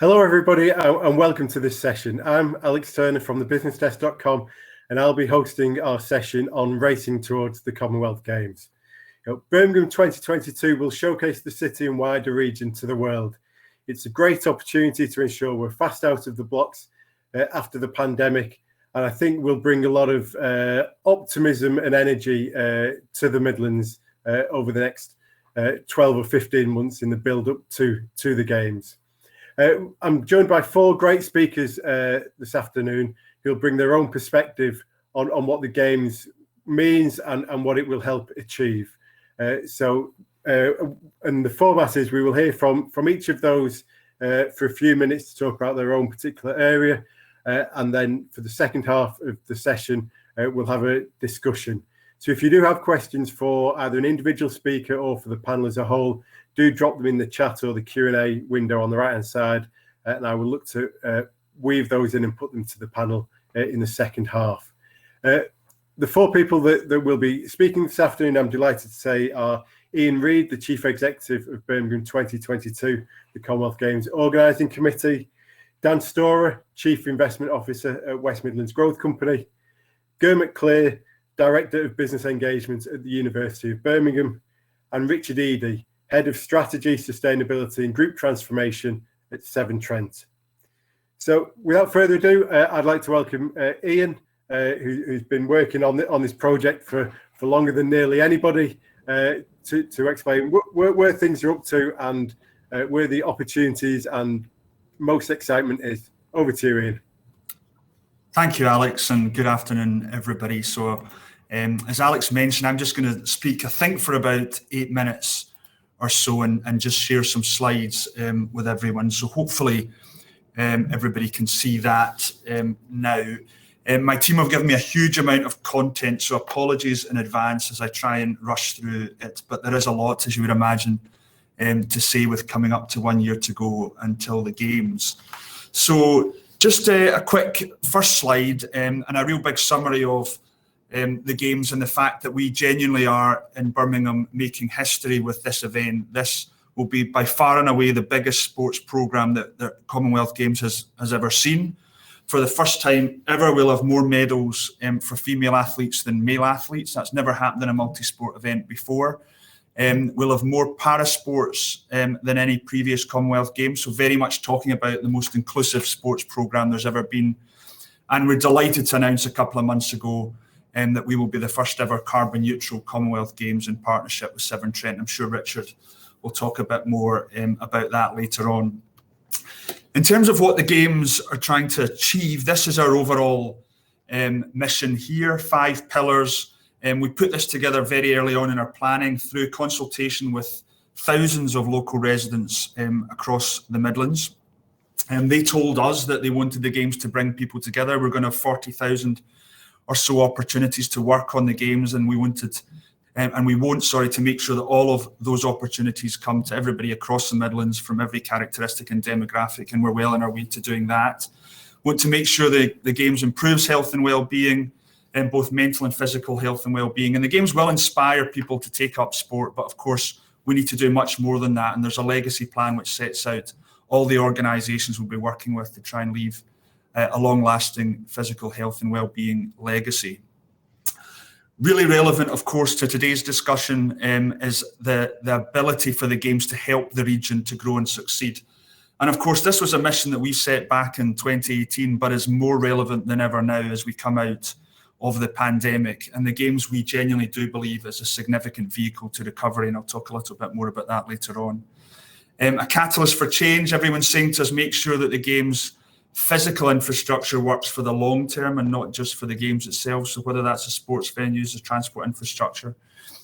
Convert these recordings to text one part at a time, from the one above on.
Hello, everybody, and welcome to this session. I'm Alex Turner from thebusinessdesk.com, and I'll be hosting our session on racing towards the Commonwealth Games. Birmingham 2022 will showcase the city and wider region to the world. It's a great opportunity to ensure we're fast out of the blocks after the pandemic, and I think we'll bring a lot of optimism and energy to the Midlands over the next 12 or 15 months in the build-up to the Games. I'm joined by four great speakers this afternoon who'll bring their own perspective on what the Games means and what it will help achieve. And the format is we will hear from each of those for a few minutes to talk about their own particular area. And then for the second half of the session, we'll have a discussion. So if you do have questions for either an individual speaker or for the panel as a whole, do drop them in the chat or the Q&A window on the right-hand side, and I will look to weave those in and put them to the panel in the second half. The four people that will be speaking this afternoon, I'm delighted to say, are Reid, the Chief Executive of Birmingham 2022, the Commonwealth Games Organising Committee, Dan Storer, Chief Investment Officer at West Midlands Growth Company, Gurmit Kler, Director of Business Engagement at the University of Birmingham, and Richard Eadie, Head of Strategy, Sustainability and Group Transformation at Severn, Trent. So without further ado, I'd like to welcome Ian, who's been working on this project for longer than nearly anybody, to explain where things are up to and where the opportunities and most excitement is. Over to you, Ian. Thank you, Alex, and good afternoon, everybody. So, as Alex mentioned, I'm just going to speak, I think, for about 8 minutes or so and just share some slides with everyone. So hopefully everybody can see that now. My team have given me a huge amount of content, so apologies in advance as I try and rush through it. But there is a lot, as you would imagine, to say with coming up to 1 year to go until the Games. So just a quick first slide and a real big summary of the Games and the fact that we genuinely are in Birmingham making history with this event. This will be by far and away the biggest sports programme that the Commonwealth Games has ever seen. For the first time ever, we'll have more medals for female athletes than male athletes. That's never happened in a multi-sport event before. We'll have more para-sports than any previous Commonwealth Games, so very much talking about the most inclusive sports programme there's ever been. And we're delighted to announce a couple of months ago that we will be the first ever carbon neutral Commonwealth Games in partnership with Severn Trent. I'm sure Richard will talk a bit more about that later on. In terms of what the Games are trying to achieve, this is our overall mission here, 5 pillars. We put this together very early on in our planning through consultation with thousands of local residents across the Midlands. They told us that they wanted the Games to bring people together. We're going to have 40,000 or so opportunities to work on the Games, and we want to make sure that all of those opportunities come to everybody across the Midlands from every characteristic and demographic, and we're well on our way to doing that. Want to make sure that the Games improves health and well-being, and both mental and physical health and well-being. And the Games will inspire people to take up sport, but of course we need to do much more than that. And there's a legacy plan which sets out all the organisations we'll be working with to try and leave a long-lasting physical health and well-being legacy. Really relevant, of course, to today's discussion is the ability for the Games to help the region to grow and succeed. And of course, this was a mission that we set back in 2018, but is more relevant than ever now as we come out of the pandemic. And the Games, we genuinely do believe, is a significant vehicle to recovery, and I'll talk a little bit more about that later on. A catalyst for change. Everyone's saying to us, make sure that the Games physical infrastructure works for the long term and not just for the Games itself. So whether that's the sports venues, the transport infrastructure,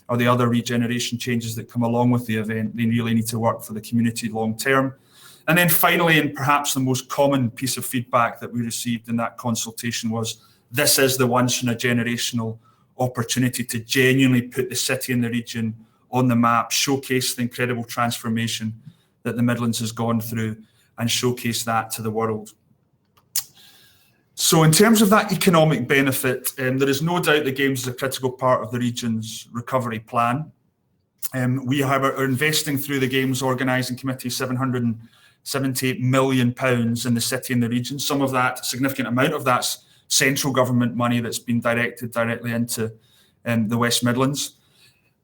or the other regeneration changes that come along with the event, they really need to work for the community long term. And then finally, and perhaps the most common piece of feedback that we received in that consultation was, this is the once in a generational opportunity to genuinely put the city and the region on the map, showcase the incredible transformation that the Midlands has gone through, and showcase that to the world. So in terms of that economic benefit, there is no doubt the Games is a critical part of the region's recovery plan. We are investing through the Games Organising Committee £78 million in the city and the region. Some of that, significant amount of that's central government money that's been directed directly into the West Midlands.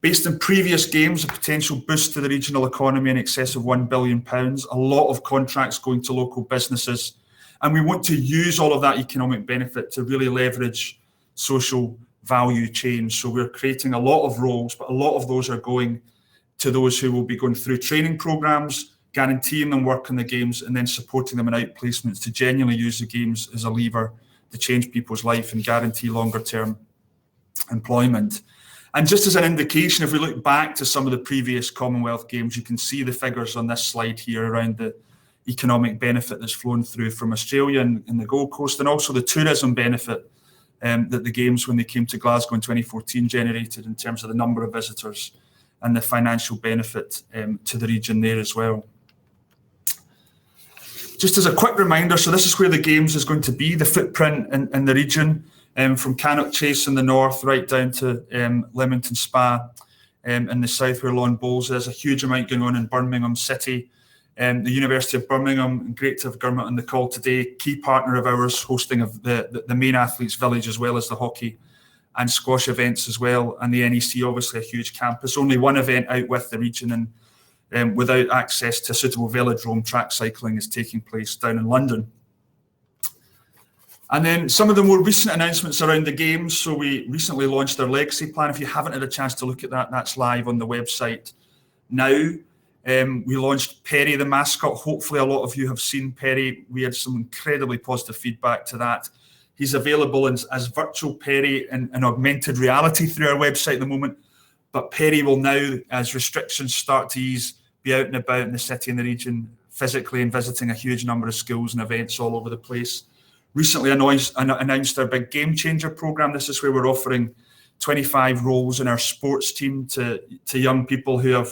Based on previous games, a potential boost to the regional economy in excess of £1 billion, a lot of contracts going to local businesses. And we want to use all of that economic benefit to really leverage social value change. So we're creating a lot of roles, but a lot of those are going to those who will be going through training programs, guaranteeing them work in the games, and then supporting them in outplacements to genuinely use the games as a lever to change people's life and guarantee longer term employment. And just as an indication, if we look back to some of the previous Commonwealth Games, you can see the figures on this slide here around the economic benefit that's flown through from Australia and the Gold Coast, and also the tourism benefit that the Games, when they came to Glasgow in 2014, generated in terms of the number of visitors and the financial benefit to the region there as well. Just as a quick reminder, so this is where the Games is going to be, the footprint in the region, from Cannock Chase in the north right down to Leamington Spa in the south where Lawn Bowls is. A huge amount going on in Birmingham City. The University of Birmingham, great to have Gurmit on the call today, key partner of ours, hosting of the main athletes village as well as the hockey and squash events as well. And the NEC, obviously a huge campus, only one event out with the region and without access to suitable velodrome, track cycling is taking place down in London. And then some of the more recent announcements around the Games. So we recently launched our legacy plan. If you haven't had a chance to look at that, that's live on the website now. We launched Perry the Mascot. Hopefully a lot of you have seen Perry. We had some incredibly positive feedback to that. He's available as virtual Perry and augmented reality through our website at the moment. But Perry will now, as restrictions start to ease, be out and about in the city and the region physically and visiting a huge number of schools and events all over the place. Recently announced our big Game Changer programme. This is where we're offering 25 roles in our sports team to young people who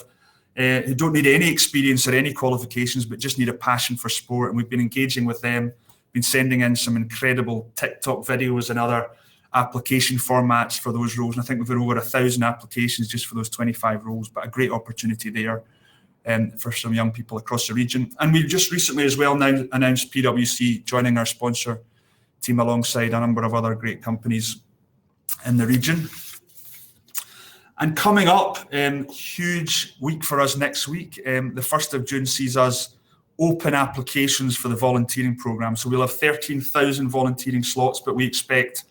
don't need any experience or any qualifications, but just need a passion for sport. And we've been engaging with them, been sending in some incredible TikTok videos and other application formats for those roles. And I think we've got over 1,000 applications just for those 25 roles, but a great opportunity there for some young people across the region. And we've just recently as well now announced PwC joining our sponsor team alongside a number of other great companies in the region. And coming up, huge week for us next week. The 1st of June sees us open applications for the volunteering programme. So we'll have 13,000 volunteering slots, but we expect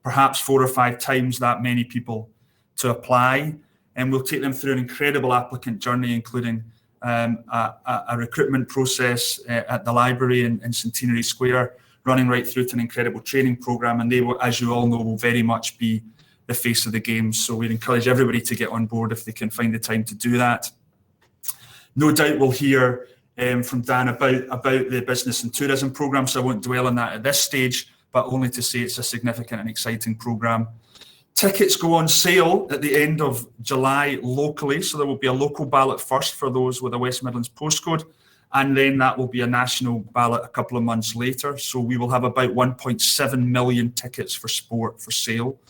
perhaps 4 or 5 times that many people to apply. And we'll take them through an incredible applicant journey, including a recruitment process at the library in Centenary Square, running right through to an incredible training programme. And they will, as you all know, will very much be the face of the Games. So we'd encourage everybody to get on board if they can find the time to do that. No doubt we'll hear from Dan about the business and tourism programme, so I won't dwell on that at this stage, but only to say it's a significant and exciting programme. Tickets go on sale at the end of July locally, so there will be a local ballot first for those with a West Midlands postcode, and then that will be a national ballot a couple of months later. So we will have about 1.7 million tickets for sport for sale,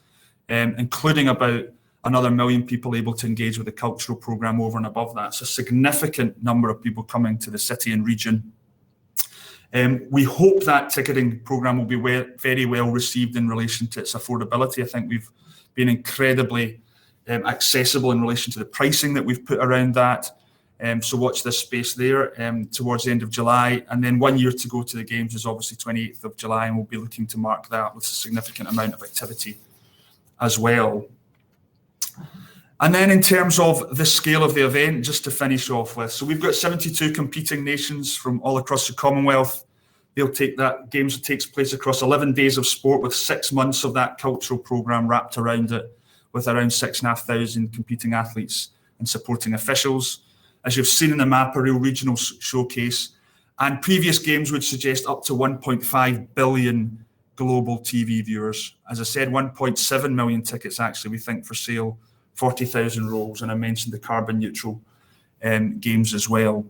including about another 1 million people able to engage with the cultural programme over and above that. So a significant number of people coming to the city and region. We hope that ticketing programme will be very well received in relation to its affordability. I think we've been incredibly accessible in relation to the pricing that we've put around that. So watch this space there towards the end of July. And then 1 year to go to the Games is obviously 28th of July, and we'll be looking to mark that with a significant amount of activity as well. And then in terms of the scale of the event, just to finish off with, so we've got 72 competing nations from all across the Commonwealth. Games takes place across 11 days of sport with 6 months of that cultural programme wrapped around it, with around 6,500 competing athletes and supporting officials. As you've seen in the map, a real regional showcase, and previous Games would suggest up to 1.5 billion global TV viewers. As I said, 1.7 million tickets actually, we think, for sale, 40,000 roles, and I mentioned the carbon neutral Games as well.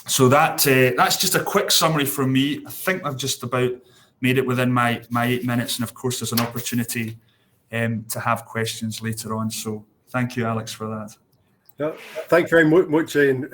So that's just a quick summary from me. I think I've just about made it within my 8 minutes, and of course there's an opportunity to have questions later on. So thank you, Alex, for that. Thank you very much, Ian.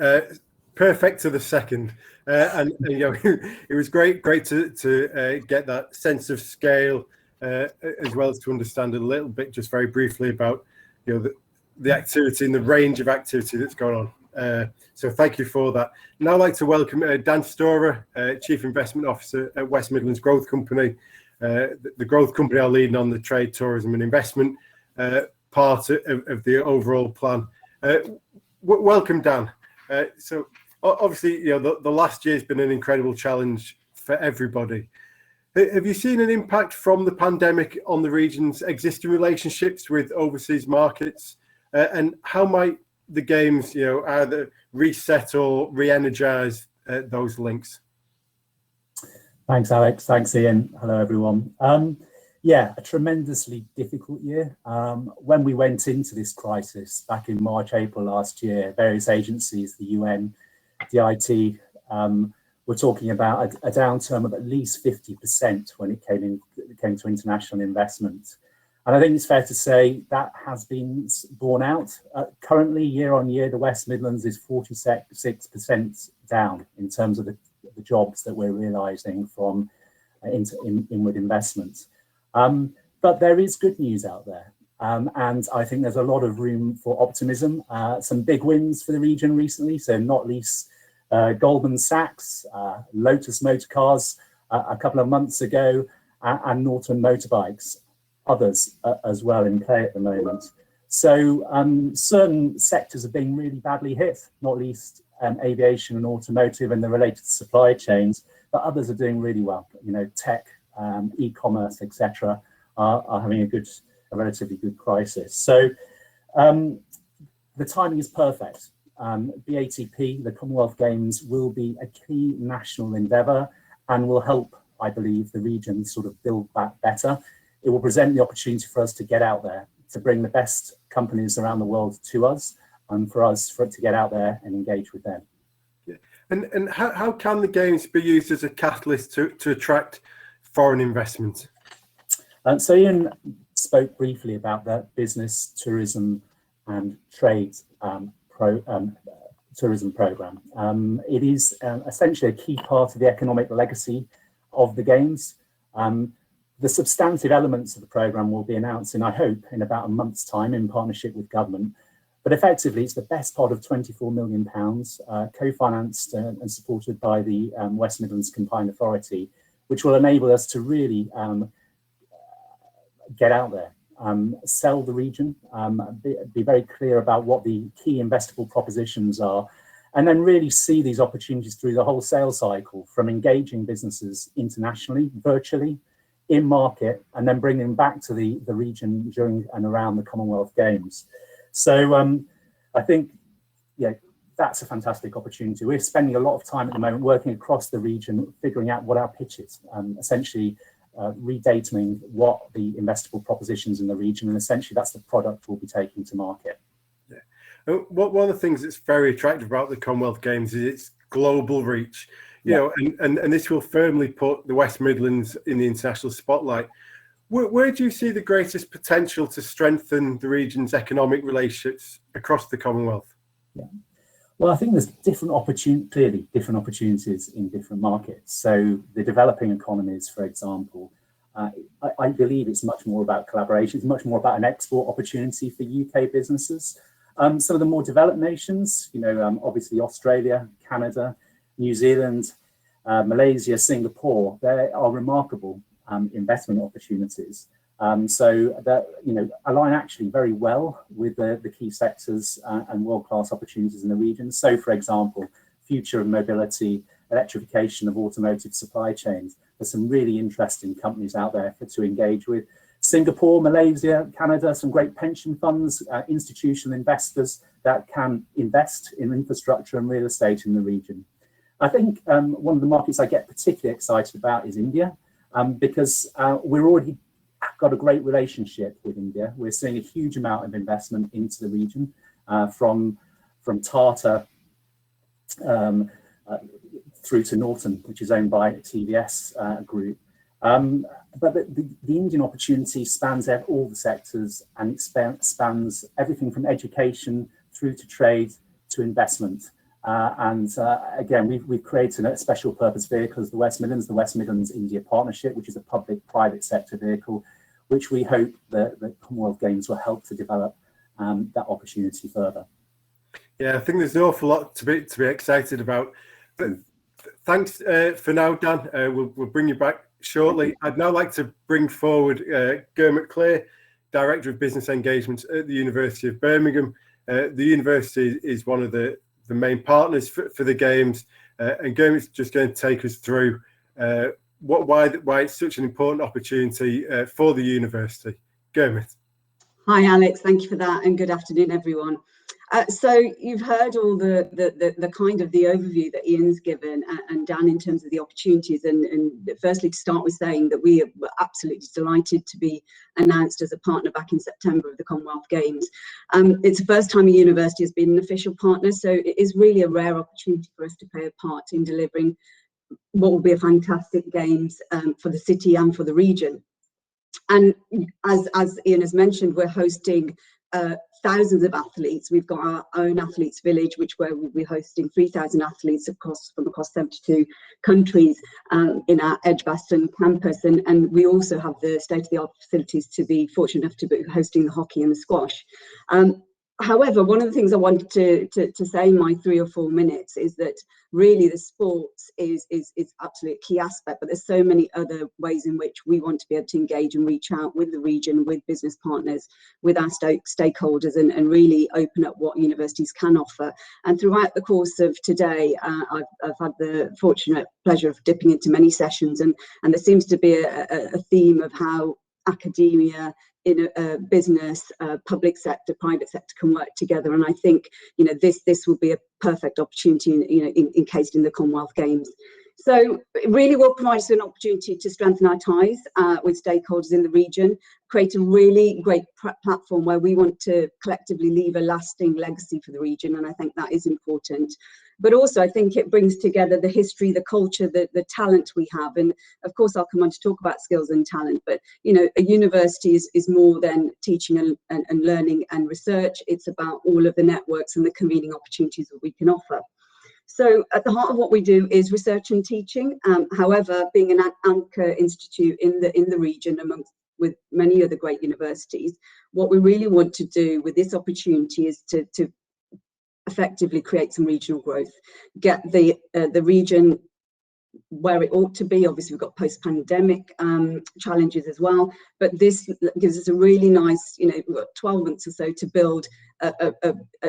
perfect to the second. And you know, it was great to get that sense of scale, as well as to understand a little bit, just very briefly, about the activity and the range of activity that's going on. So thank you for that. Now I'd like to welcome Dan Storer, Chief Investment Officer at West Midlands Growth Company. The growth company are leading on the trade, tourism and investment part of the overall plan. Welcome, Dan. So obviously, the last year has been an incredible challenge for everybody. Have you seen an impact from the pandemic on the region's existing relationships with overseas markets? And how might the games, either reset or re-energize those links? Thanks, Alex. Thanks, Ian. Hello, everyone. Yeah, a tremendously difficult year. When we went into this crisis back in March, April last year, various agencies, the UN, DIT, were talking about a downturn of at least 50% when it came to international investment. And I think it's fair to say that has been borne out. Currently, year on year, the West Midlands is 46% down in terms of the jobs that we're realising from inward investment. But there is good news out there. And I think there's a lot of room for optimism. Some big wins for the region recently, so not least Goldman Sachs, Lotus Motorcars a couple of months ago, and Norton Motorbikes, others as well in play at the moment. So certain sectors are being really badly hit, not least aviation and automotive and the related supply chains, but others are doing really well. Tech, e-commerce, etc., are having a relatively good crisis. So the timing is perfect. BATP, the Commonwealth Games, will be a key national endeavour and will help, I believe, the region sort of build back better. It will present the opportunity for us to get out there, to bring the best companies around the world to us, and for it to get out there and engage with them. Yeah. And how can the Games be used as a catalyst to attract foreign investment? So Ian spoke briefly about that business, tourism and trade tourism programme. It is essentially a key part of the economic legacy of the Games. The substantive elements of the programme will be announced, I hope, in about a month's time in partnership with government. But effectively, it's the best part of £24 million, co-financed and supported by the West Midlands Combined Authority, which will enable us to really get out there, sell the region, be very clear about what the key investable propositions are, and then really see these opportunities through the whole sales cycle, from engaging businesses internationally, virtually, in market, and then bringing them back to the region during and around the Commonwealth Games. So I think, that's a fantastic opportunity. We're spending a lot of time at the moment working across the region, figuring out what our pitch is, essentially redating what the investable propositions in the region, and essentially that's the product we'll be taking to market. Yeah. One of the things that's very attractive about the Commonwealth Games is its global reach. And this will firmly put the West Midlands in the international spotlight. Where do you see the greatest potential to strengthen the region's economic relationships across the Commonwealth? Yeah. Well, I think there's different opportunities in different markets. So the developing economies, for example, I believe it's much more about collaboration. It's much more about an export opportunity for UK businesses. Some of the more developed nations, obviously Australia, Canada, New Zealand, Malaysia, Singapore, they are remarkable investment opportunities. So that align actually very well with the key sectors and world-class opportunities in the region. So, for example, future of mobility, electrification of automotive supply chains. There's some really interesting companies out there to engage with. Singapore, Malaysia, Canada, some great pension funds, institutional investors that can invest in infrastructure and real estate in the region. I think one of the markets I get particularly excited about is India, because we're already got a great relationship with India. We're seeing a huge amount of investment into the region from Tata through to Norton, which is owned by TVS Group. But the Indian opportunity spans all the sectors, and it spans everything from education through to trade to investment. Again, we've created a special purpose vehicle as the West Midlands India Partnership, which is a public-private sector vehicle, which we hope that the Commonwealth Games will help to develop that opportunity further. Yeah, I think there's an awful lot to be excited about. But thanks for now, Dan. We'll bring you back shortly. I'd now like to bring forward Gurmit Kler, Director of Business Engagement at the University of Birmingham. The university is one of the main partners for the Games, and Gurmit's just going to take us through why it's such an important opportunity for the university. Gurmit. Hi, Alex. Thank you for that, and good afternoon, everyone. So you've heard all the kind of the overview that Ian's given and Dan in terms of the opportunities, and firstly to start with saying that we are absolutely delighted to be announced as a partner back in September of the Commonwealth Games. It's the first time a university has been an official partner, so it is really a rare opportunity for us to play a part in delivering what will be a fantastic Games for the city and for the region. And as Ian has mentioned, we're hosting thousands of athletes. We've got our own athletes village, where we'll be hosting 3,000 athletes from across 72 countries in our Edgbaston campus, and we also have the state-of-the-art facilities to be fortunate enough to be hosting the hockey and the squash. However, one of the things I wanted to say in my 3 or 4 minutes is that really the sports is absolutely a key aspect, but there's so many other ways in which we want to be able to engage and reach out with the region, with business partners, with our stakeholders, and really open up what universities can offer. And throughout the course of today, I've had the fortunate pleasure of dipping into many sessions, and there seems to be a theme of how academia, in a business, public sector, private sector can work together, and I think this will be a perfect opportunity encased in the Commonwealth Games. So it really will provide us an opportunity to strengthen our ties with stakeholders in the region, create a really great platform where we want to collectively leave a lasting legacy for the region, and I think that is important. But also I think it brings together the history, the culture, the talent we have, and of course I'll come on to talk about skills and talent, but a university is more than teaching and learning and research. It's about all of the networks and the convening opportunities that we can offer. So at the heart of what we do is research and teaching. However, being an anchor institute in the region with many other great universities, what we really want to do with this opportunity is to effectively create some regional growth, get the region where it ought to be. Obviously we've got post-pandemic challenges as well, but this gives us a really nice, we've got 12 months or so to build a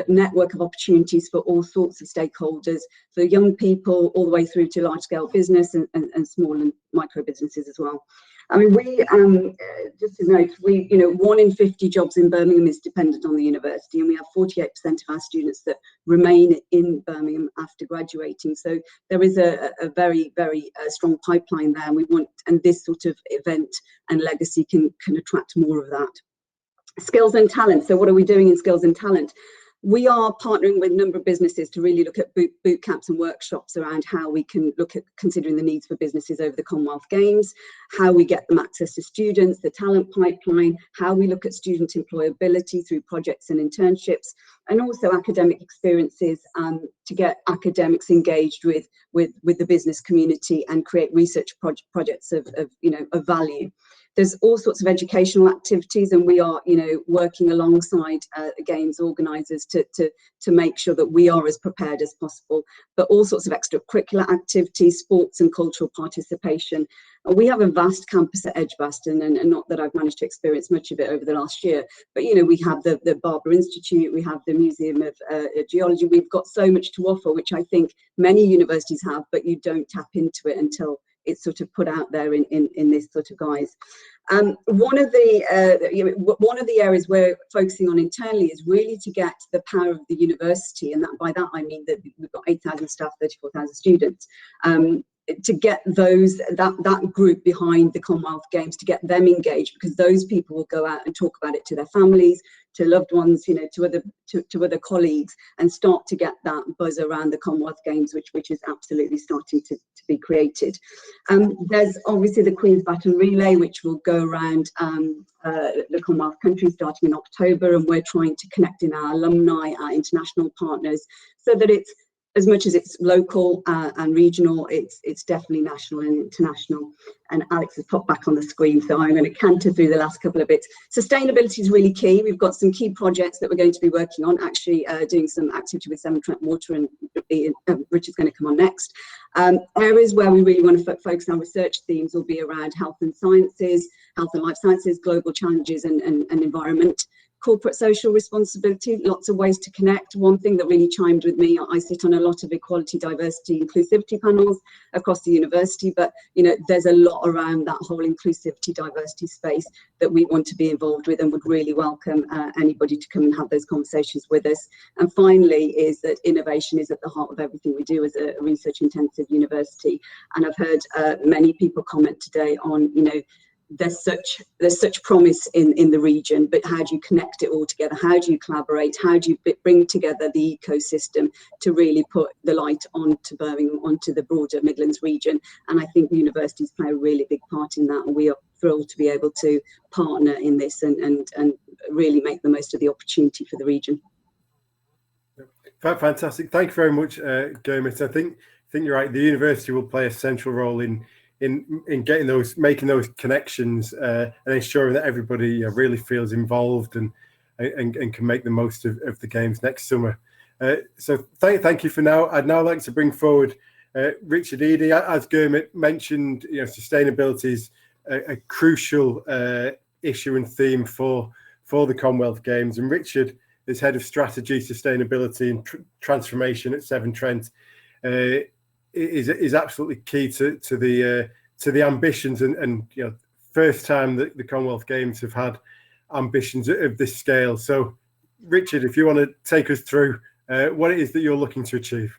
network of opportunities for all sorts of stakeholders, for young people all the way through to large scale business and small and micro businesses as well. I mean, we just to note, 1 in 50 jobs in Birmingham is dependent on the university, and we have 48% of our students that remain in Birmingham after graduating. So there is a very, very strong pipeline there, and this sort of event and legacy can attract more of that. Skills and talent. So what are we doing in skills and talent? We are partnering with a number of businesses to really look at boot camps and workshops around how we can look at considering the needs for businesses over the Commonwealth Games, how we get them access to students, the talent pipeline, how we look at student employability through projects and internships, and also academic experiences to get academics engaged with the business community and create research projects of value. There's all sorts of educational activities, and we are, working alongside Games organisers to make sure that we are as prepared as possible. But all sorts of extracurricular activities, sports and cultural participation. We have a vast campus at Edgbaston, and not that I've managed to experience much of it over the last year, but we have the Barber Institute, we have the Museum of Geology. We've got so much to offer, which I think many universities have, but you don't tap into it until it's sort of put out there in this sort of guise. One of the areas we're focusing on internally is really to get the power of the university, and by that I mean that we've got 8,000 staff, 34,000 students, to get that group behind the Commonwealth Games, to get them engaged, because those people will go out and talk about it to their families, to loved ones, to other colleagues, and start to get that buzz around the Commonwealth Games, which is absolutely starting to be created. There's obviously the Queen's Baton Relay, which will go around the Commonwealth countries starting in October, and we're trying to connect in our alumni, our international partners, so that it's as much as it's local and regional, it's definitely national and international. And Alex has popped back on the screen, so I'm going to canter through the last couple of bits. Sustainability is really key. We've got some key projects that we're going to be working on, actually doing some activity with Severn, Trent Water, and Richard's going to come on next. Areas where we really want to focus on research themes will be around health and sciences, health and life sciences, global challenges and environment. Corporate social responsibility, lots of ways to connect. One thing that really chimed with me, I sit on a lot of equality, diversity, inclusivity panels across the university, but there's a lot around that whole inclusivity, diversity space that we want to be involved with and would really welcome anybody to come and have those conversations with us. And finally is that innovation is at the heart of everything we do as a research intensive university. And I've heard many people comment today on, there's such promise in the region, but how do you connect it all together? How do you collaborate? How do you bring together the ecosystem to really put the light onto Birmingham, onto the broader Midlands region? And I think universities play a really big part in that, and we are thrilled to be able to partner in this and really make the most of the opportunity for the region. Fantastic. Thank you very much, Gurmit. I think you're right. The university will play a central role in making those connections and ensuring that everybody really feels involved and can make the most of the games next summer. So thank you for now. I'd now like to bring forward Richard Eadie. As Gurmit mentioned, sustainability is a crucial issue and theme for the Commonwealth Games, and Richard is head of strategy, sustainability and transformation at Severn Trent. Is absolutely key to the ambitions and first time that the Commonwealth Games have had ambitions of this scale. So Richard, if you want to take us through what it is that you're looking to achieve.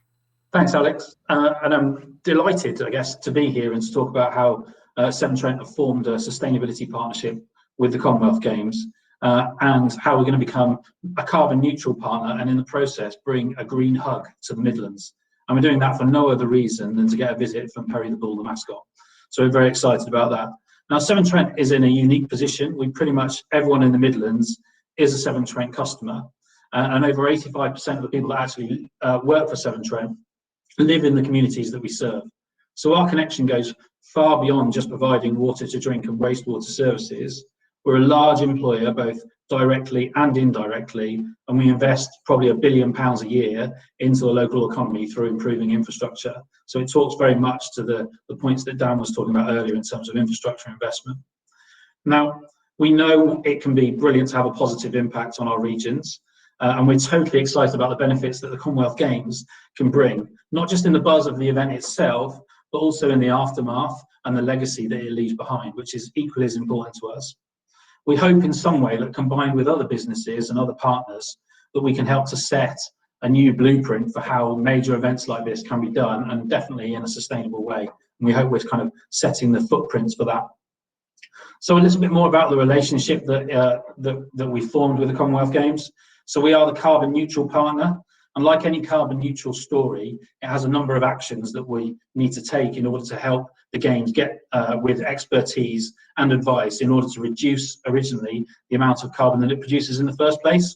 Thanks, Alex. And I'm delighted, I guess, to be here and to talk about how Severn Trent have formed a sustainability partnership with the Commonwealth Games and how we're going to become a carbon neutral partner and in the process bring a green hug to the Midlands. And we're doing that for no other reason than to get a visit from Perry the Bull, the mascot. So we're very excited about that. Now, Severn Trent is in a unique position. Pretty much everyone in the Midlands is a Severn Trent customer. And over 85% of the people that actually work for Severn Trent live in the communities that we serve. So our connection goes far beyond just providing water to drink and wastewater services. We're a large employer, both directly and indirectly, and we invest probably £1 billion a year into the local economy through improving infrastructure. So it talks very much to the points that Dan was talking about earlier in terms of infrastructure investment. Now, we know it can be brilliant to have a positive impact on our regions, and we're totally excited about the benefits that the Commonwealth Games can bring, not just in the buzz of the event itself, but also in the aftermath and the legacy that it leaves behind, which is equally as important to us. We hope in some way that combined with other businesses and other partners, that we can help to set a new blueprint for how major events like this can be done, and definitely in a sustainable way. And we hope we're kind of setting the footprints for that. So a little bit more about the relationship that we formed with the Commonwealth Games. So we are the carbon neutral partner. And like any carbon neutral story, it has a number of actions that we need to take in order to help the Games get with expertise and advice in order to reduce originally the amount of carbon that it produces in the first place.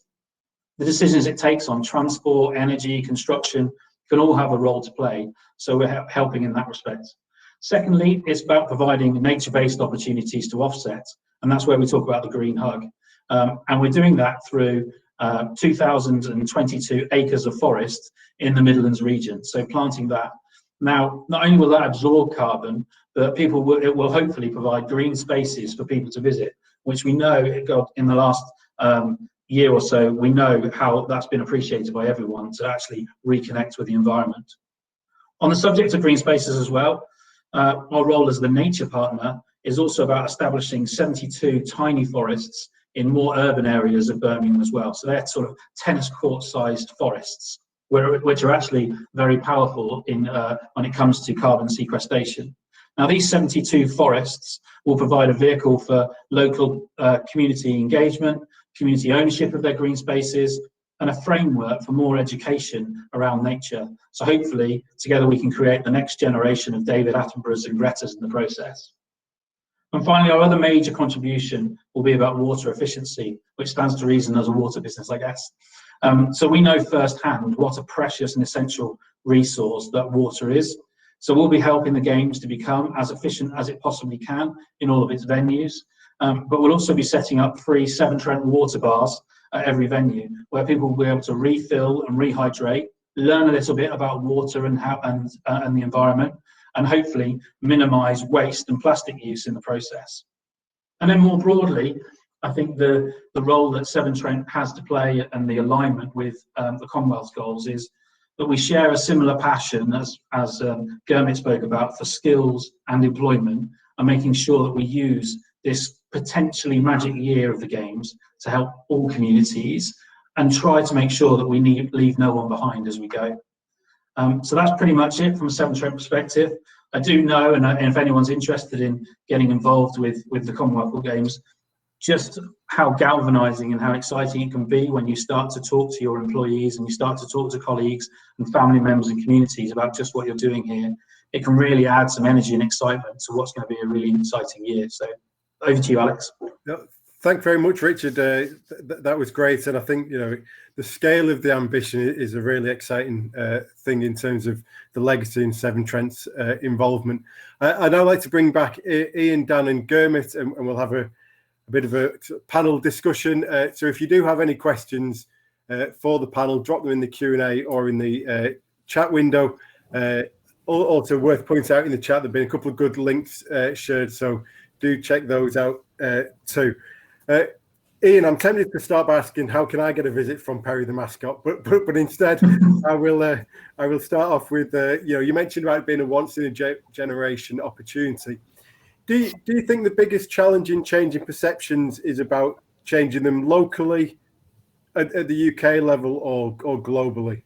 The decisions it takes on transport, energy, construction can all have a role to play. So we're helping in that respect. Secondly, it's about providing nature-based opportunities to offset. And that's where we talk about the green hug. And we're doing that through 2,022 acres of forest in the Midlands region. So planting that. Now, not only will that absorb carbon, but it will hopefully provide green spaces for people to visit, which we know in the last year or so, we know how that's been appreciated by everyone to actually reconnect with the environment. On the subject of green spaces as well, our role as the nature partner is also about establishing 72 tiny forests in more urban areas of Birmingham as well. So they're sort of tennis court sized forests, which are actually very powerful when it comes to carbon sequestration. Now, these 72 forests will provide a vehicle for local community engagement, community ownership of their green spaces, and a framework for more education around nature. So hopefully, together we can create the next generation of David Attenboroughs and Gretas in the process. And finally, our other major contribution will be about water efficiency, which stands to reason as a water business, I guess. So we know firsthand what a precious and essential resource that water is. So we'll be helping the games to become as efficient as it possibly can in all of its venues. But we'll also be setting up free Severn Trent water bars at every venue, where people will be able to refill and rehydrate, learn a little bit about water and the environment, and hopefully minimise waste and plastic use in the process. And then more broadly, I think the role that Severn Trent has to play and the alignment with the Commonwealth goals is that we share a similar passion as Gurmit spoke about for skills and employment, and making sure that we use this potentially magic year of the Games to help all communities and try to make sure that we leave no one behind as we go. So that's pretty much it from a Severn Trent perspective. I do know, and if anyone's interested in getting involved with the Commonwealth Games, just how galvanising and how exciting it can be when you start to talk to your employees and you start to talk to colleagues and family members and communities about just what you're doing here. It can really add some energy and excitement to what's going to be a really exciting year. So over to you, Alex. Thanks very much, Richard. That was great, and I think the scale of the ambition is a really exciting thing in terms of the legacy and Severn Trent's involvement. I'd now like to bring back Ian, Dan, and Gurmit, and we'll have a bit of a panel discussion. So if you do have any questions for the panel, drop them in the Q&A or in the chat window. Also worth pointing out in the chat, there've been a couple of good links shared, so do check those out too. Ian, I'm tempted to start by asking, how can I get a visit from Perry the Mascot? But instead, I will start off with you mentioned about it being a once in a generation opportunity. Do you think the biggest challenge in changing perceptions is about changing them locally at the UK level or globally?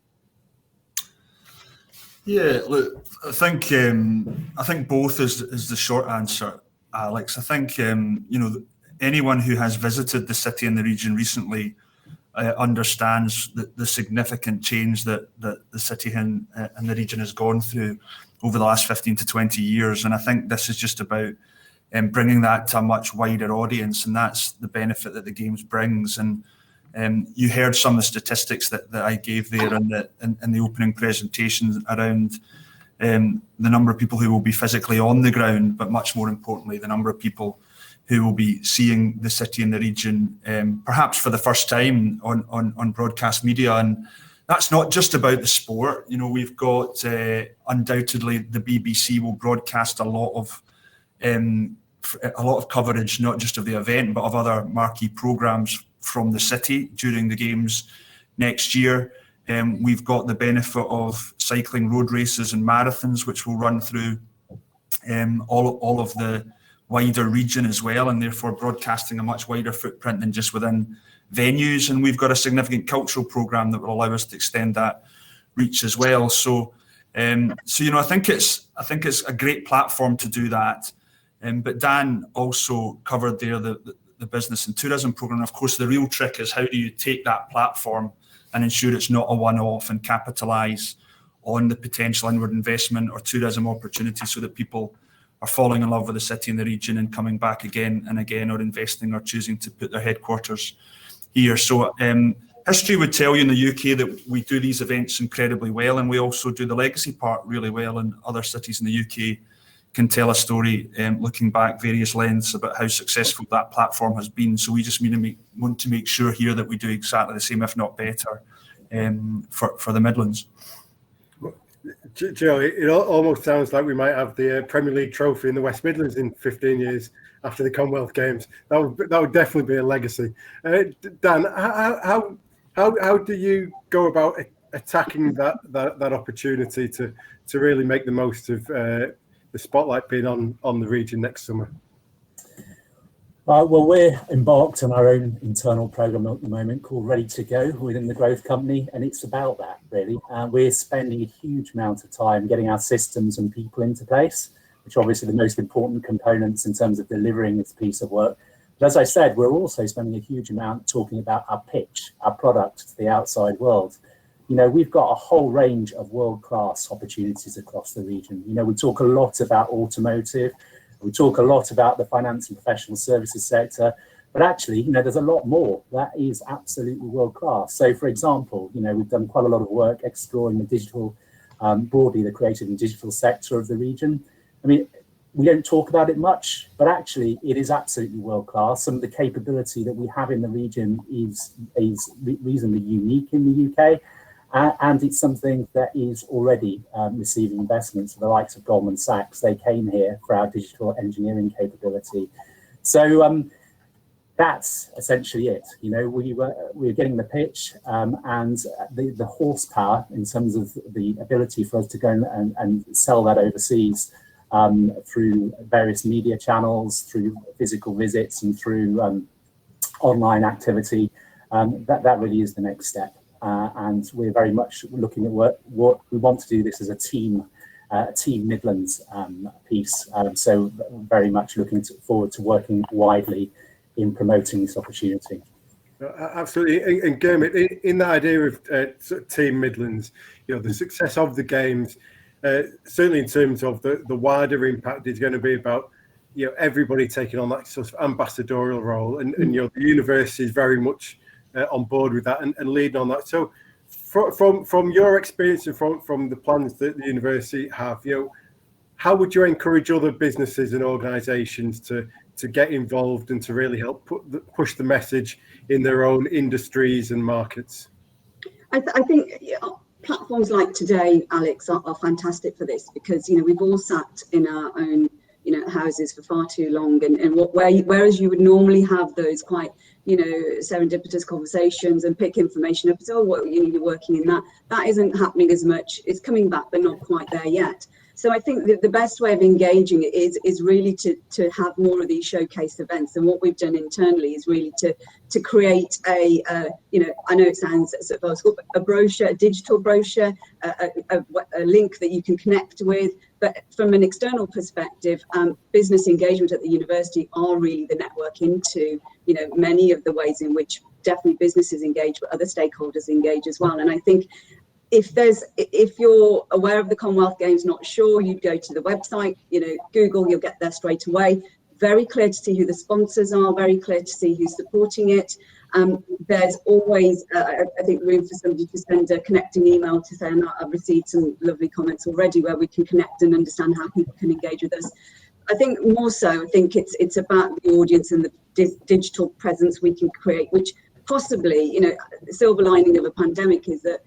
Yeah, look, I think both is the short answer, Alex. I think anyone who has visited the city and the region recently understands the significant change that the city and the region has gone through over the last 15 to 20 years. And I think this is just about bringing that to a much wider audience, and that's the benefit that the Games brings. And you heard some of the statistics that I gave there in the opening presentation around the number of people who will be physically on the ground, but much more importantly, the number of people who will be seeing the city and the region perhaps for the first time on broadcast media. And that's not just about the sport. We've got undoubtedly the BBC will broadcast a lot of coverage, not just of the event, but of other marquee programmes from the city during the Games next year. We've got the benefit of cycling road races and marathons, which will run through all of the wider region as well, and therefore broadcasting a much wider footprint than just within venues. And we've got a significant cultural programme that will allow us to extend that reach as well. So I think it's a great platform to do that. But Dan also covered there the business and tourism programme. Of course, the real trick is how do you take that platform and ensure it's not a one-off and capitalise on the potential inward investment or tourism opportunities so that people are falling in love with the city and the region and coming back again and again, or investing or choosing to put their headquarters here. So history would tell you in the UK that we do these events incredibly well, and we also do the legacy part really well, and other cities in the UK can tell a story looking back various lengths about how successful that platform has been. So we just want to make sure here that we do exactly the same, if not better, for the Midlands. Joe, it almost sounds like we might have the Premier League trophy in the West Midlands in 15 years after the Commonwealth Games. That would definitely be a legacy. Dan, how do you go about attacking that opportunity to really make the most of the spotlight being on the region next summer? Well, we're embarked on our own internal programme at the moment called Ready to Go within the Growth Company, and it's about that, really. We're spending a huge amount of time getting our systems and people into place, which are obviously the most important components in terms of delivering this piece of work. But as I said, we're also spending a huge amount talking about our pitch, our product to the outside world. We've got a whole range of world-class opportunities across the region. We talk a lot about automotive. We talk a lot about the finance and professional services sector, but actually, there's a lot more that is absolutely world-class. So, for example, we've done quite a lot of work exploring the digital broadly the creative and digital sector of the region. I mean, we don't talk about it much, but actually it is absolutely world class. Some of the capability that we have in the region is reasonably unique in the UK, and it's something that is already receiving investments. The likes of Goldman Sachs, they came here for our digital engineering capability. So that's essentially it. You know, we were getting the pitch and the horsepower in terms of the ability for us to go and sell that overseas through various media channels, through physical visits, and through online activity. That really is the next step. And we're very much looking at what we want to do this as a team Midlands piece. So very much looking forward to working widely in promoting this opportunity. Absolutely. And Gurmit, in that idea of sort of Team Midlands, you know, the success of the games, certainly in terms of the wider impact, is going to be about, you know, everybody taking on that sort of ambassadorial role, and you know, the university is very much on board with that and leading on that. So from your experience and from the plans that the university have, you know, how would you encourage other businesses and organisations to get involved and to really help push the message in their own industries and markets? I think platforms like today, Alex, are fantastic for this, because, you know, we've all sat in our own, you know, houses for far too long, and whereas you would normally have those quite, you know, serendipitous conversations and pick information up, so what, you know, you're working in that isn't happening as much. It's coming back, but not quite there yet. So I think that the best way of engaging it is really to have more of these showcase events. And what we've done internally is really to create a you know, I know it sounds sort of old school, but a brochure, a digital brochure, a link that you can connect with. But from an external perspective, business engagement at the university are really the network into, you know, many of the ways in which definitely businesses engage, but other stakeholders engage as well. And I think if you're aware of the Commonwealth Games, not sure, you'd go to the website, you know, Google, you'll get there straight away. Very clear to see who the sponsors are, very clear to see who's supporting it. There's always, I think, room for somebody to send a connecting email to say, I've received some lovely comments already, where we can connect and understand how people can engage with us. I think more so, I think it's about the audience and the digital presence we can create, which possibly, you know, the silver lining of a pandemic is that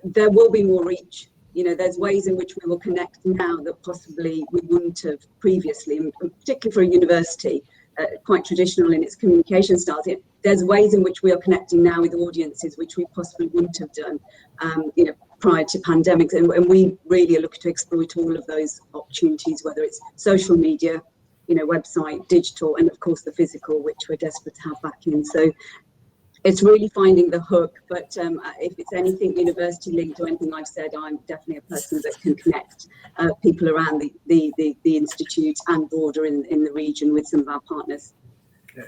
there will be more reach. You know, there's ways in which we will connect now that possibly we wouldn't have previously, and particularly for a university, quite traditional in its communication styles. There's ways in which we are connecting now with audiences which we possibly wouldn't have done, you know, prior to pandemics. And we really are looking to exploit all of those opportunities, whether it's social media, you know, website, digital, and of course the physical, which we're desperate to have back in. So it's really finding the hook, but if it's anything university linked or anything I've said, I'm definitely a person that can connect people around the institute and broader in the region with some of our partners. Yeah,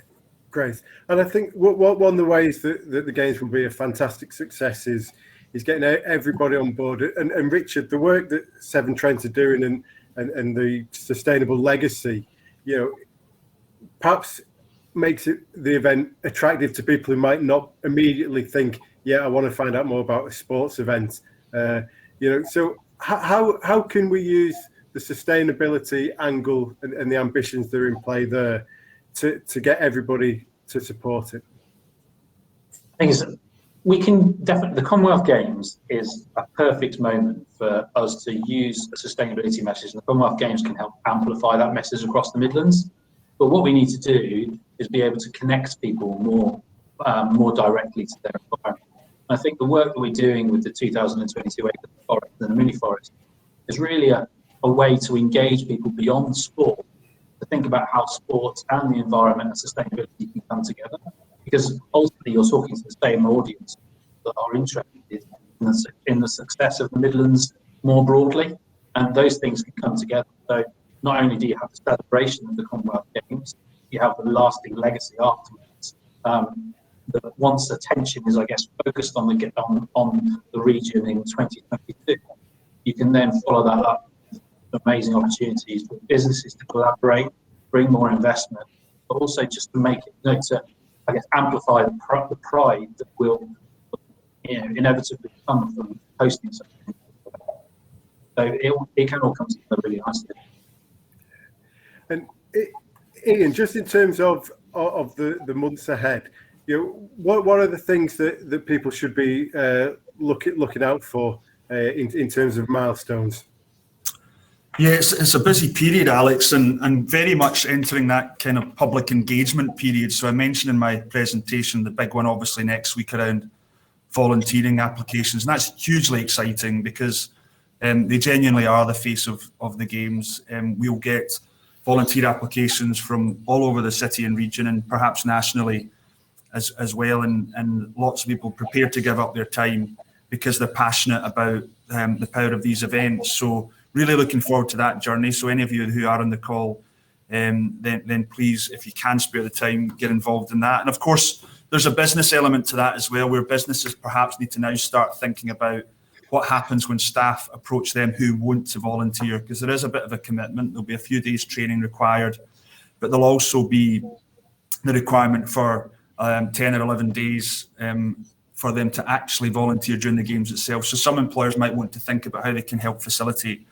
great. And I think one of the ways that the Games will be a fantastic success is getting everybody on board. And Richard, the work that Severn Trent are doing and the sustainable legacy, you know, perhaps makes the event attractive to people who might not immediately think, yeah, I want to find out more about a sports event. You know, so how can we use the sustainability angle and the ambitions that are in play there to get everybody to support it? I think we can definitely, the Commonwealth Games is a perfect moment for us to use a sustainability message, and the Commonwealth Games can help amplify that message across the Midlands. But what we need to do is be able to connect people more directly to their environment. And I think the work that we're doing with the 2022 Acres Forest and the Mini Forest is really a way to engage people beyond sport, to think about how sports and the environment and sustainability can come together. Because ultimately you're talking to the same audience that are interested in the success of the Midlands more broadly, and those things can come together. So not only do you have the celebration of the Commonwealth Games, you have the lasting legacy afterwards. That once attention is, I guess, focused on the region in 2022, you can then follow that up with amazing opportunities for businesses to collaborate, bring more investment, but also just to make it, you know, to, I guess, amplify the pride that will, you know, inevitably come from hosting something. So it can all come together really nicely. And Ian, just in terms of the months ahead, what are the things that people should be looking out for in terms of milestones? Yeah, it's a busy period, Alex, and very much entering that kind of public engagement period. So I mentioned in my presentation the big one obviously next week around volunteering applications, and that's hugely exciting because they genuinely are the face of the games. We'll get volunteer applications from all over the city and region, and perhaps nationally as well, and lots of people prepared to give up their time because they're passionate about the power of these events. So really looking forward to that journey. So any of you who are on the call, then please, if you can spare the time, get involved in that. And of course, there's a business element to that as well, where businesses perhaps need to now start thinking about what happens when staff approach them who want to volunteer, because there is a bit of a commitment. There'll be a few days training required, but there'll also be the requirement for 10 or 11 days for them to actually volunteer during the games itself. So some employers might want to think about how they can help facilitate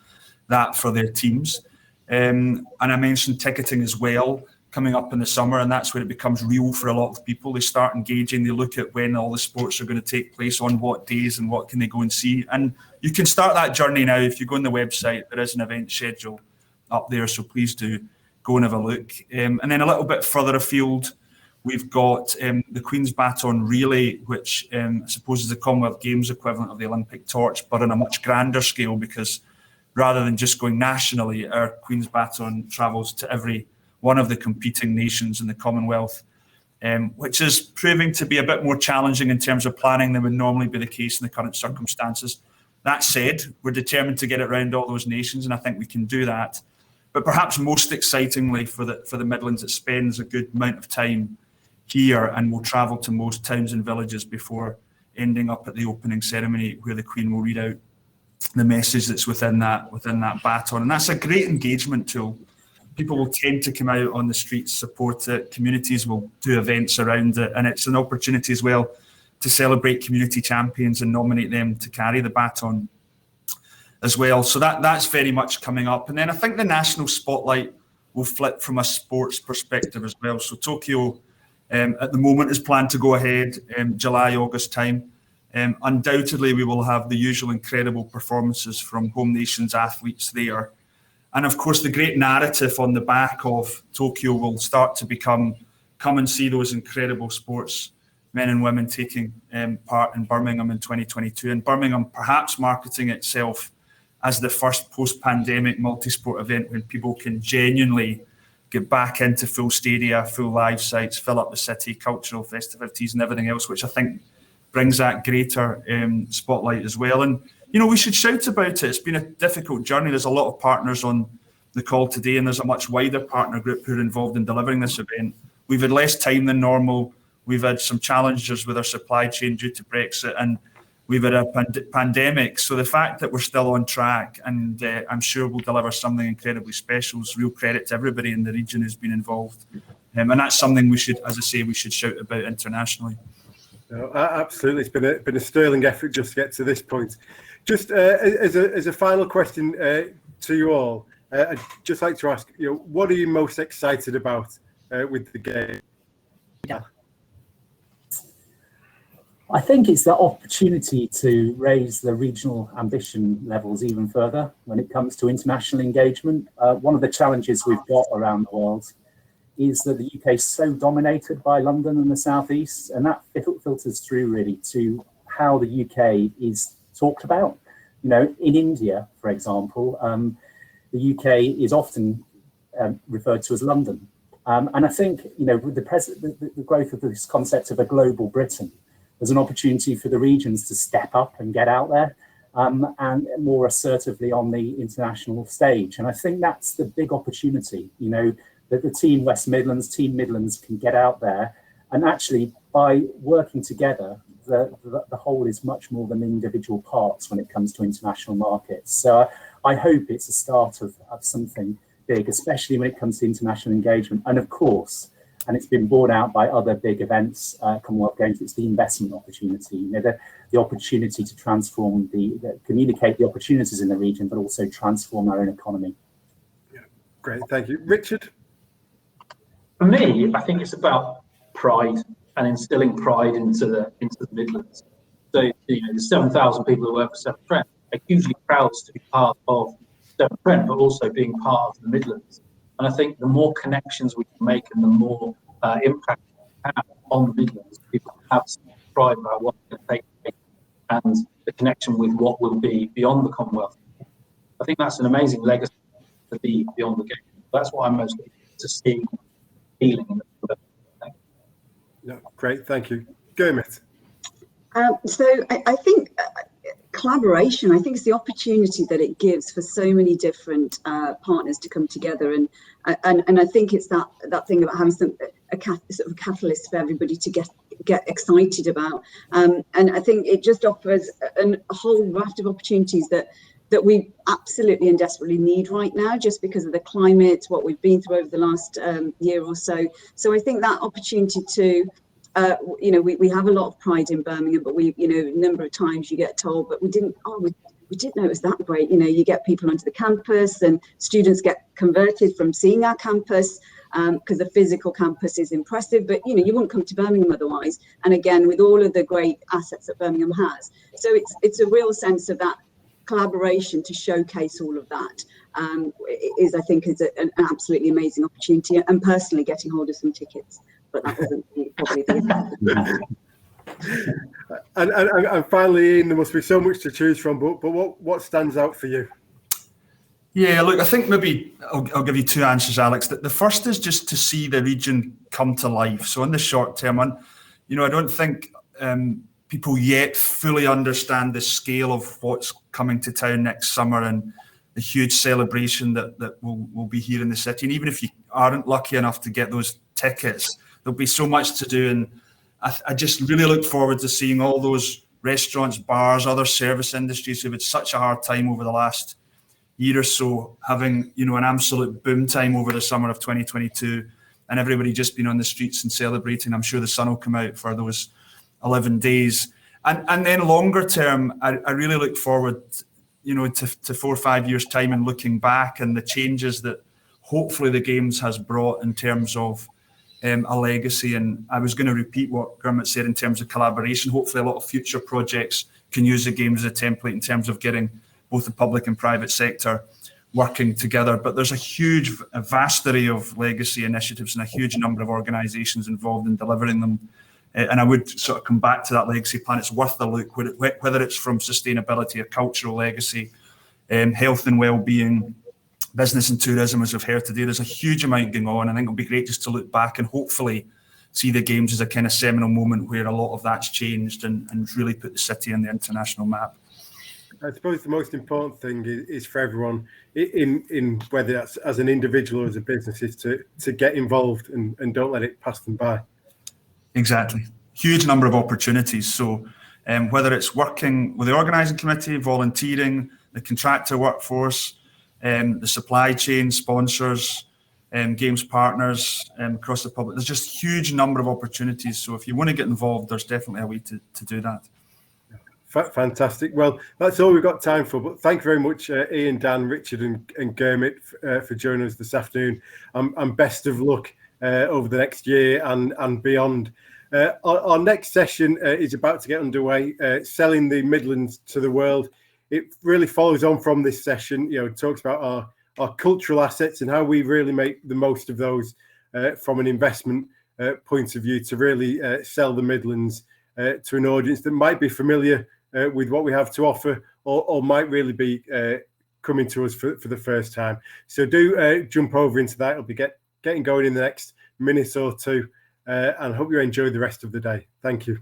that for their teams. And I mentioned ticketing as well coming up in the summer, and that's where it becomes real for a lot of people. They start engaging, they look at when all the sports are going to take place, on what days, and what can they go and see. And you can start that journey now. If you go on the website, there is an event schedule up there, so please do go and have a look. And then a little bit further afield, we've got the Queen's Baton Relay, which I suppose is the Commonwealth Games equivalent of the Olympic torch, but on a much grander scale, because rather than just going nationally, our Queen's Baton travels to every one of the competing nations in the Commonwealth, which is proving to be a bit more challenging in terms of planning than would normally be the case in the current circumstances. That said, we're determined to get it around all those nations, and I think we can do that. But perhaps most excitingly for the Midlands, it spends a good amount of time here and will travel to most towns and villages before ending up at the opening ceremony, where the Queen will read out the message that's within that baton. And that's a great engagement tool. People will tend to come out on the streets, support it. Communities will do events around it. And it's an opportunity as well to celebrate community champions and nominate them to carry the baton as well. So that's very much coming up. And then I think the national spotlight will flip from a sports perspective as well. So Tokyo at the moment is planned to go ahead July, August time. Undoubtedly, we will have the usual incredible performances from home nations athletes there. And of course, the great narrative on the back of Tokyo will start to become, come and see those incredible sports men and women taking part in Birmingham in 2022. And Birmingham perhaps marketing itself as the first post-pandemic multi-sport event when people can genuinely get back into full stadia, full live sites, fill up the city, cultural festivities and everything else, which I think brings that greater spotlight as well. And we should shout about it. It's been a difficult journey. There's a lot of partners on the call today, and there's a much wider partner group who are involved in delivering this event. We've had less time than normal. We've had some challenges with our supply chain due to Brexit, and we've had a pandemic. So the fact that we're still on track, and I'm sure we'll deliver something incredibly special, is real credit to everybody in the region who's been involved. And that's something we should, as I say, we should shout about internationally. No, absolutely, it's been a sterling effort just to get to this point. Just as a final question to you all, I'd just like to ask, what are you most excited about with the game? Yeah. I think it's the opportunity to raise the regional ambition levels even further when it comes to international engagement. One of the challenges we've got around the world is that the UK is so dominated by London and the Southeast, and that filters through really to how the UK is talked about. In India, for example, the UK is often referred to as London. And I think, with the growth of this concept of a global Britain, there's an opportunity for the regions to step up and get out there and more assertively on the international stage. And I think that's the big opportunity, that the Team West Midlands, Team Midlands can get out there. And actually, by working together, the whole is much more than individual parts when it comes to international markets. So I hope it's a start of something big, especially when it comes to international engagement. And of course, and it's been borne out by other big events, Commonwealth Games. It's the investment opportunity, the opportunity to transform, communicate the opportunities in the region, but also transform our own economy. Yeah, great, thank you. Richard? For me, I think it's about pride and instilling pride into the Midlands. So, the 7,000 people who work for Severn Trent are hugely proud to be part of Severn Trent, but also being part of the Midlands. And I think the more connections we can make and the more impact we have on the Midlands, people have some pride about what's going to take place and the connection with what will be beyond the Commonwealth. I think that's an amazing legacy to be beyond the game. That's what I'm most looking to see, feeling in the No, great, thank you. Gurmit? So I think collaboration, I think it's the opportunity that it gives for so many different partners to come together, and I think it's that thing about having sort of a catalyst for everybody to get excited about, and I think it just offers a whole raft of opportunities that we absolutely and desperately need right now, just because of the climate, what we've been through over the last year or so. So I think that opportunity to we have a lot of pride in Birmingham, but a number of times you get told, but we didn't know it was that great. You get people onto the campus and students get converted from seeing our campus because the physical campus is impressive, but you wouldn't come to Birmingham otherwise. And again, with all of the great assets that Birmingham has. So it's a real sense of that collaboration to showcase all of that is an absolutely amazing opportunity, and personally getting hold of some tickets. But that wasn't probably the and finally, Ian, there must be so much to choose from, but what stands out for you? Yeah, look, I think maybe I'll give you two answers, Alex. The first is just to see the region come to life. So in the short term, I don't think people yet fully understand the scale of what's coming to town next summer and the huge celebration that will be here in the city. And even if you aren't lucky enough to get those tickets, there'll be so much to do. And I just really look forward to seeing all those restaurants, bars, other service industries who've had such a hard time over the last year or so, having an absolute boom time over the summer of 2022, and everybody just been on the streets and celebrating. I'm sure the sun will come out for those 11 days. And then longer term, I really look forward to 4 or 5 years time and looking back and the changes that hopefully the Games has brought in terms of a legacy. And I was going to repeat what Gurmit said in terms of collaboration. Hopefully a lot of future projects can use the Games as a template in terms of getting both the public and private sector working together. But there's a vast array of legacy initiatives and a huge number of organisations involved in delivering them. And I would sort of come back to that legacy plan. It's worth the look, whether it's from sustainability or cultural legacy, health and well-being, business and tourism, as we've heard today. There's a huge amount going on. I think it'll be great just to look back and hopefully see the Games as a kind of seminal moment where a lot of that's changed and really put the city on the international map. I suppose the most important thing is for everyone, in whether that's as an individual or as a business, is to get involved and don't let it pass them by. Exactly. Huge number of opportunities. So whether it's working with the organising committee, volunteering, the contractor workforce, the supply chain, sponsors, Games partners across the public, there's just a huge number of opportunities. So if you want to get involved, there's definitely a way to do that. Fantastic. Well, that's all we've got time for. But thank you very much, Ian, Dan, Richard and Gurmit for joining us this afternoon. And best of luck over the next year and beyond. Our next session is about to get underway, selling the Midlands to the world. It really follows on from this session. It talks about our cultural assets and how we really make the most of those from an investment point of view to really sell the Midlands to an audience that might be familiar with what we have to offer or might really be coming to us for the first time. So do jump over into that. It'll be getting going in the next minute or two, and hope you enjoy the rest of the day. Thank you.